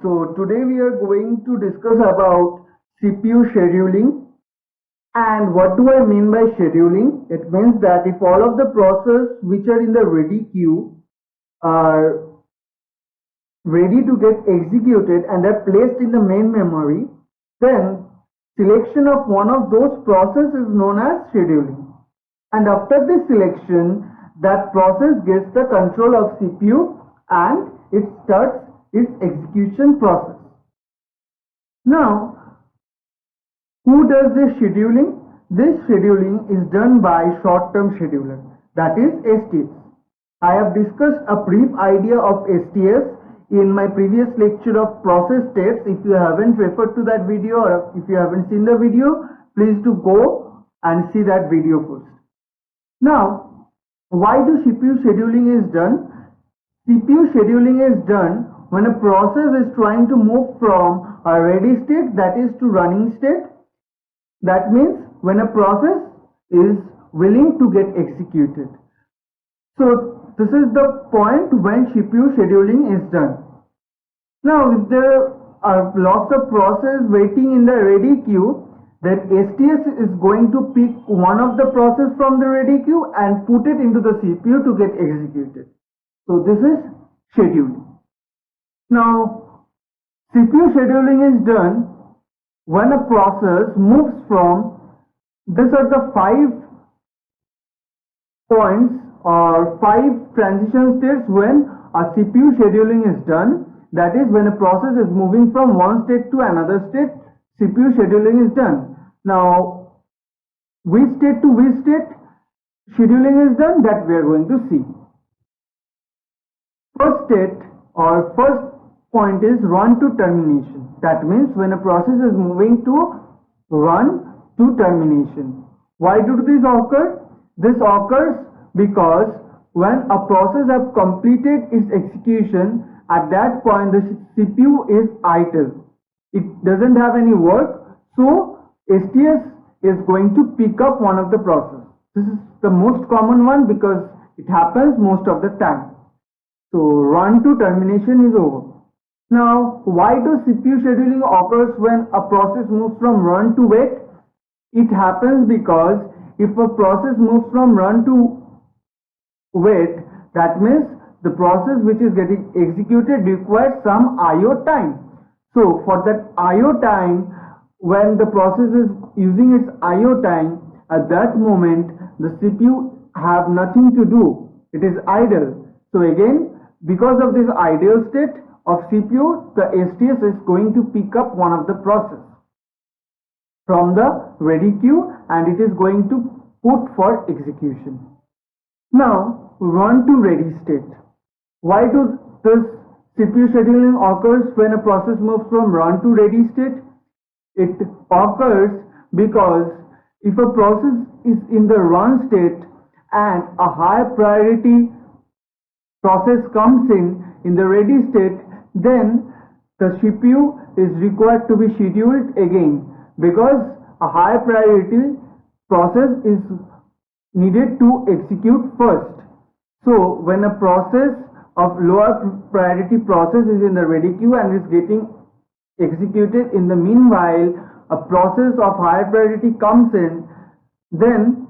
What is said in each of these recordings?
So today we are going to discuss about CPU scheduling. And what do I mean by scheduling? It means that if all of the processes which are in the ready queue are ready to get executed and are placed in the main memory, then selection of one of those processes is known as scheduling. And after this selection, that process gets the control of CPU and it starts its execution process. Now, who does this scheduling? This scheduling is done by short-term scheduler, that is STS. I have discussed a brief idea of STS in my previous lecture of process states. If you haven't referred to that video or if you haven't seen the video, please do go and see that video first. Now, why do CPU scheduling is done? CPU scheduling is done when a process is trying to move from a ready state, that is, to running state. That means when a process is willing to get executed. So this is the point when CPU scheduling is done. Now if there are lots of processes waiting in the ready queue, then STS is going to pick one of the process from the ready queue and put it into the CPU to get executed. So this is scheduling. Now CPU scheduling is done when a process moves from, these are the 5 points or 5 transition states when a CPU scheduling is done. That is, when a process is moving from one state to another state, CPU scheduling is done. Now, which state to which state scheduling is done, that we are going to see. First state or first point is run to termination. That means when a process is moving to run to termination. Why do this occur? This occurs because when a process has completed its execution, at that point the CPU is idle. It doesn't have any work, so STS is going to pick up one of the process. This is the most common one because it happens most of the time. So run to termination is over. Now, why does CPU scheduling occurs when a process moves from run to wait? It happens because if a process moves from run to wait, that means the process which is getting executed requires some IO time. So for that IO time, when the process is using its IO time, at that moment the CPU have nothing to do. It is idle. So again, because of this idle state of CPU, the STS is going to pick up one of the process from the ready queue and it is going to put for execution. Now run to ready state. Why do this CPU scheduling occurs when a process moves from run to ready state? It occurs because if a process is in the run state and a high priority process comes in the ready state, then the CPU is required to be scheduled again because a high priority process is needed to execute first. So when a process of lower priority process is in the ready queue and is getting executed, in the meanwhile a process of higher priority comes in, then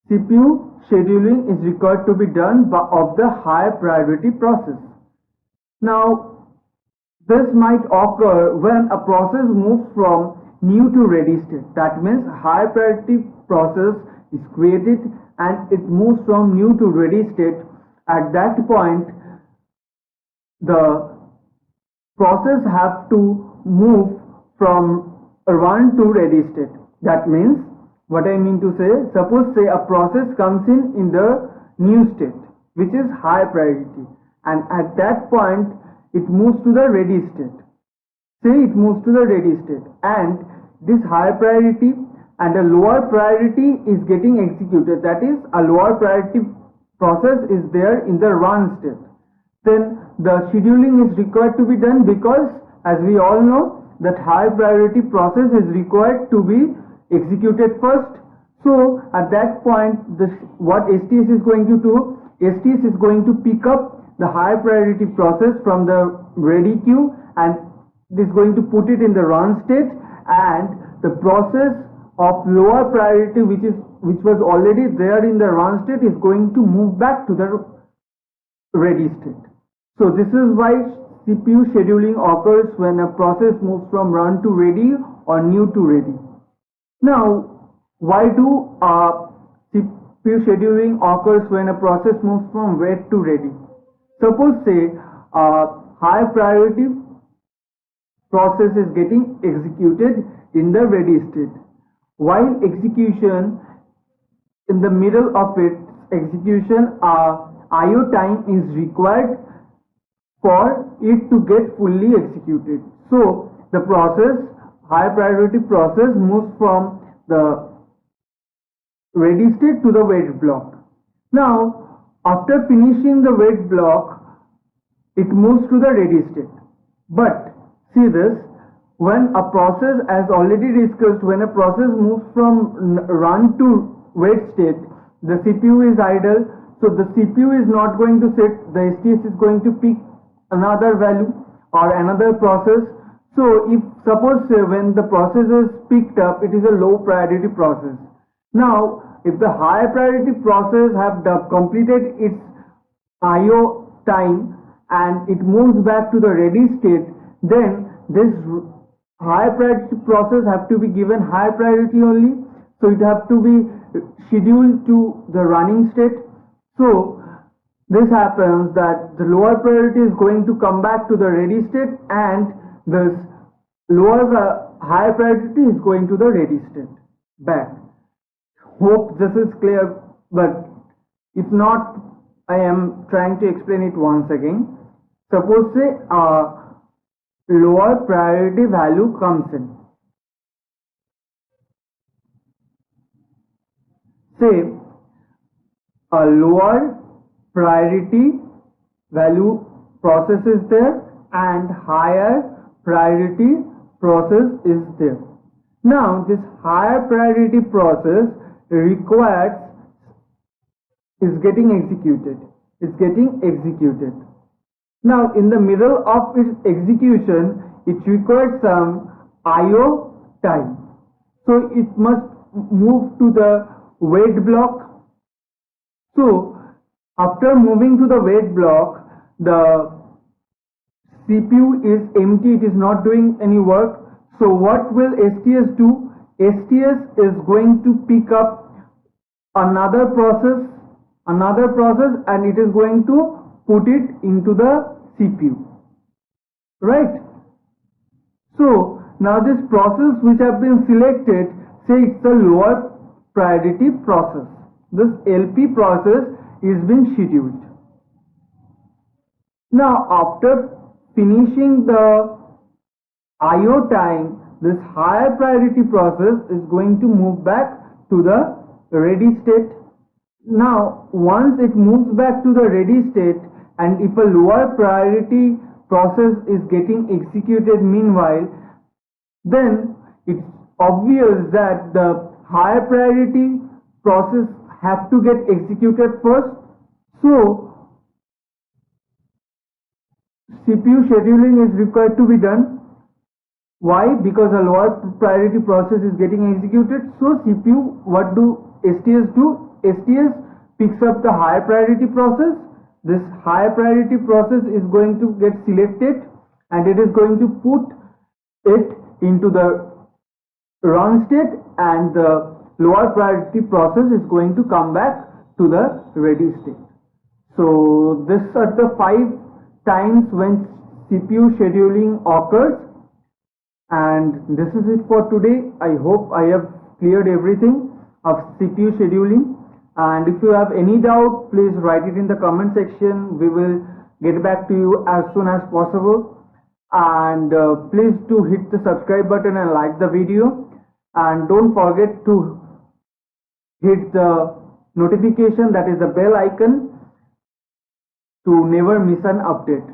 CPU scheduling is required to be done of the higher priority process. Now, this might occur when a process moves from new to ready state. That means high priority process is created and it moves from new to ready state. At that point, the process have to move from run to ready state. That means, what I mean to say, suppose say a process comes in the new state, which is high priority, and at that point it moves to the ready state. Say it moves to the ready state and this high priority and a lower priority is getting executed. That is, a lower priority process is there in the run state. Then the scheduling is required to be done because, as we all know, that high priority process is required to be executed first. So at that point, what STS is going to do, STS is going to pick up the high priority process from the ready queue and it is going to put it in the run state, and the process of lower priority which was already there in the run state is going to move back to the ready state. So this is why CPU scheduling occurs when a process moves from run to ready or new to ready. Now, why do CPU scheduling occurs when a process moves from wait to ready? Suppose say a high priority process is getting executed in the ready state. While execution, in the middle of its execution, IO time is required for it to get fully executed. So the process, high priority process, moves from the ready state to the wait block. Now after finishing the wait block, it moves to the ready state. But see this, when a process, as already discussed, when a process moves from run to wait state, the CPU is idle, so the CPU is not going to set, the STS is going to pick another value or another process. So if suppose when the process is picked up, it is a low priority process. Now if the high priority process have completed its IO time and it moves back to the ready state, then this high priority process have to be given high priority only, so it have to be scheduled to the running state. So this happens that the lower priority is going to come back to the ready state, and this high priority is going to the ready state back. Hope this is clear, but if not, I am trying to explain it once again. Suppose say lower priority value comes in. Say a lower priority value process is there and higher priority process is there. Now this higher priority process is getting executed. Now in the middle of its execution, it requires some IO time, so it must move to the wait block. So after moving to the wait block, the CPU is empty, it is not doing any work. So what will STS do? STS is going to pick up another process, and it is going to put it into the CPU, right? So now this process which have been selected, say it's a lower priority process, this LP process is being scheduled. Now after finishing the IO time, this higher priority process is going to move back to the ready state. Now once it moves back to the ready state, and if a lower priority process is getting executed meanwhile, then it's obvious that the higher priority process have to get executed first. So CPU scheduling is required to be done. Why? Because a lower priority process is getting executed. So CPU, what do STS do? STS picks up the higher priority process. This higher priority process is going to get selected, and it is going to put it into the run state, and the lower priority process is going to come back to the ready state. So these are the 5 times when CPU scheduling occurs, and this is it for today. I hope I have cleared everything of CPU scheduling, and if you have any doubt, please write it in the comment section. We will get back to you as soon as possible, and please do hit the subscribe button and like the video, and don't forget to hit the notification, that is the bell icon, to never miss an update.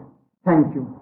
Thank you.